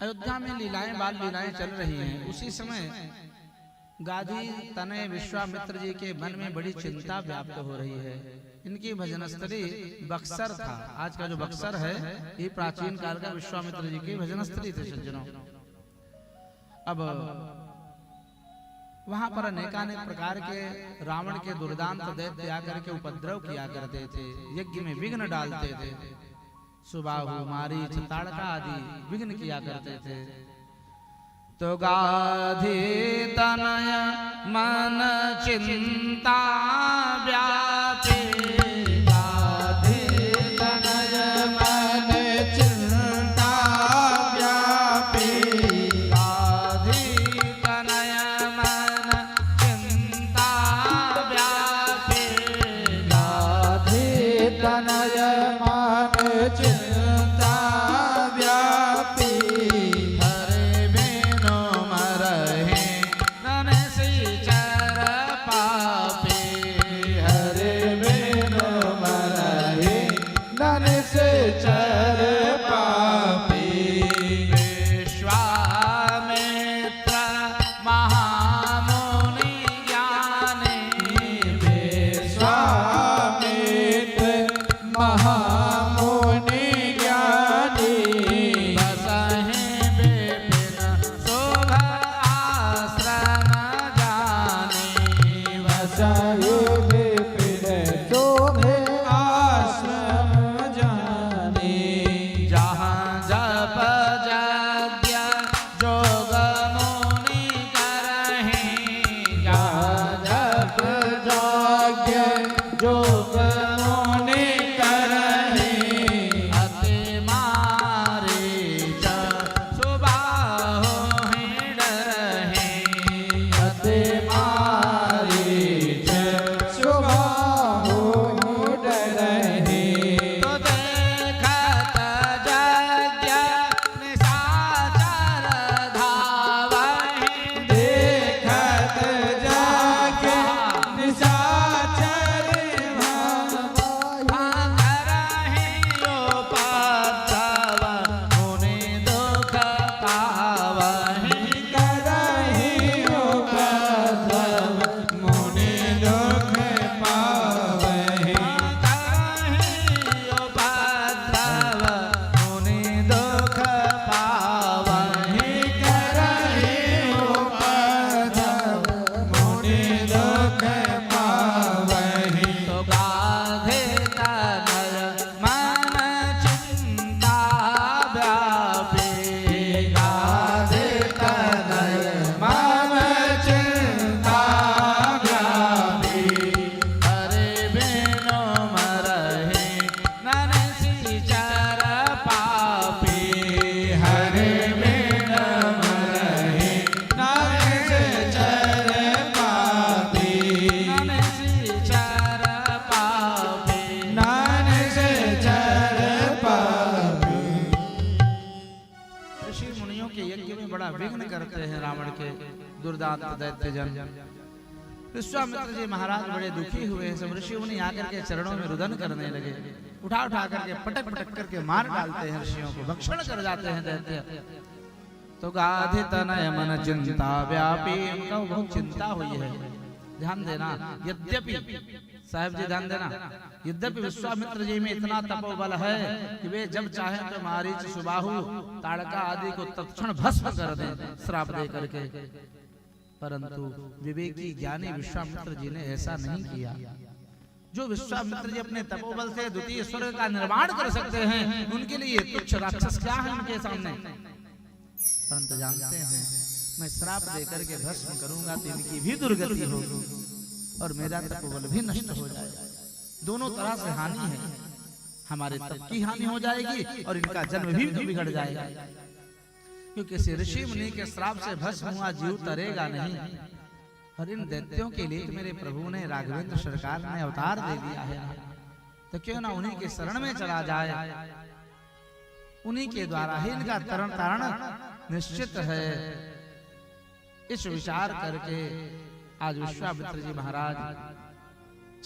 अयोध्या में लीलाएं बाल लीलाएं चल रही हैं। उसी समय गाधी तनय विश्वामित्र जी के मन में बड़ी चिंता व्याप्त हो रही है। इनकी भजन स्थली बक्सर था। आज का जो बक्सर है ये प्राचीन काल का विश्वामित्र जी की भजन स्थली थी सज्जनों। अब वहां पर अनेकानेक प्रकार के रावण के दुर्दांत दैत्य आकर के उपद्रव किया करते थे, यज्ञ में विघ्न डालते थे। सुबाहु मारीच ताड़का आदि विघ्न किया करते थे। तो गाधी तनय मन चिंता व्यापी, गाधी तनय मन चिंता व्यापी, गाधी तनय मन चिंता व्यापी, गाधी तनय मन चिंता व्यापी, हरे बिनु मरहि ननसिचर पापी, हरे बिनु मरहि ननसिचर पापी। विश्वामित्र महामुनि ज्ञानी, विश्वामित्र महामुनि ज्ञानी, बसहि विपिन शोभ आश्रम जानी, बसहि विपिन शोभ आश्रम जानी। जहाँ जप यज्ञ जोग मुनि करहि, जहाँ जप यज्ञ जोग मुनि करहि, अति मारीच सुबाहु ही डरहि, अति मारीच सुबाहु ही डरहि। तो देखत यज्ञ निशाचर धावहि, देखत यज्ञ निशाचर करहि उपद्रव मुनि दुख पावहि, करहि उपद्रव मुनि दुख पावहि, करहि उपद्रव मुनि दुख पावहि, करहि उपद्रव मुनि दुख पावहि। तो गाधी तनय मन चिंता व्यापी, गाधी तनय मन चिंता व्यापी, हरे बिनु मरहि ननसिचर पापी, हरे बिनु मरहि ननसिचर पापी, ननसिचर पापी, ननसिचर पापी। ऋषि मुनियों के यज्ञ में बड़ा विघ्न करते हैं रावण के दुर्दांत दैत्य जन। विश्वामित्र जी महाराज बड़े दुखी हुए। सब ऋषि मुनि आकर के चरणों में रुदन करने लगे। उठा उठा करके पटक पटक करके मार डालते हैं ऋषियों को, भक्षण कर जाते हैं दैत्य। तो गाधी तनय मन चिंता व्यापी, उनका बहुत चिंता हुई है। ध्यान देना, यद्यपि साहब जी ध्यान देना, यद्यपि विश्वामित्र जी में इतना तपोबल है कि वे जब चाहें तो मारीच सुबाहु ताड़का आदि को तत्क्षण भस्म कर दें श्राप दे करके, परंतु विवेकी ज्ञानी विश्वामित्र जी ने ऐसा नहीं किया। जो विश्वामित्र जी अपने तपोबल से द्वितीय स्वर्ग का निर्माण कर सकते हैं, उनके लिए तुच्छ राक्षस क्या है उनके सामने। परंतु जानते हैं मैं श्राप देकर के भस्म करूंगा तो इनकी भी दुर्गति होगी और मेरा तपोबल भी नष्ट हो जाएगा। दोनों तरह से हानि है, हमारे तप की हानि हो जाएगी और इनका जन्म भी बिगड़ जाएगा। क्योंकि किसी ऋषि मुनि के श्राप से भस्म हुआ जीव तरेगा नहीं। और इन दैत्यों के लिए मेरे प्रभु ने राघवेंद्र सरकार ने अवतार दे दिया है, तो क्यों ना उन्हीं के शरण में चला जाए, उन्हीं के द्वारा ही इनका तरण तारण निश्चित है। इस विचार करके आज विश्वामित्र जी महाराज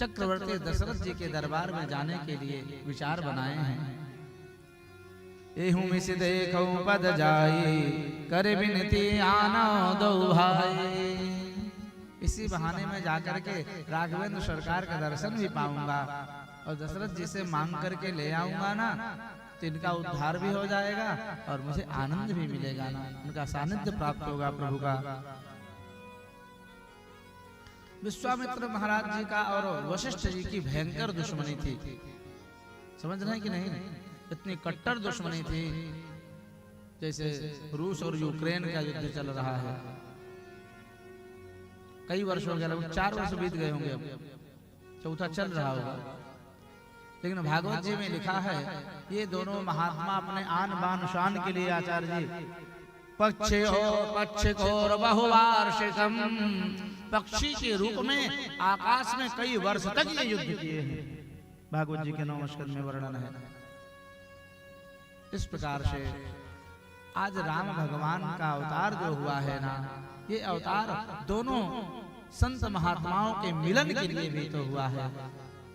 चक्रवर्ती दशरथ जी के दरबार में जाने के लिए विचार बनाए हैं। एहू मिस देखो पद जाई करे बिनती आना दो भाई। इसी बहाने में जाकर के राघवेंद्र सरकार का दर्शन भी पाऊंगा और दशरथ जी से मांग करके ले आऊंगा ना, तो इनका उद्धार भी हो जाएगा और मुझे आनंद भी मिलेगा ना, उनका सानिध्य प्राप्त होगा प्रभु का। विश्वामित्र महाराज जी का और वशिष्ठ जी की भयंकर दुश्मनी थी, समझ रहे हैं कि नहीं? इतनी कट्टर दुश्मनी थी जैसे रूस और यूक्रेन का युद्ध चल रहा है। कई वर्ष हो गए, लगभग 4 वर्ष बीत गए होंगे, अब चौथा चल रहा होगा। लेकिन भागवत जी में लिखा है ये दोनों महात्मा अपने आन बान शान के लिए आचार्य जी पक्ष को बहुवार्षिकम, पक्षी के रूप में आकाश में कई वर्ष तक ये युद्ध किए हैं। भागवत जी के 9 स्कंद में वर्णन है। इस प्रकार से आज राम भगवान का अवतार जो हुआ है ना, ये अवतार दोनों संत महात्माओं के मिलन के लिए भी तो हुआ है।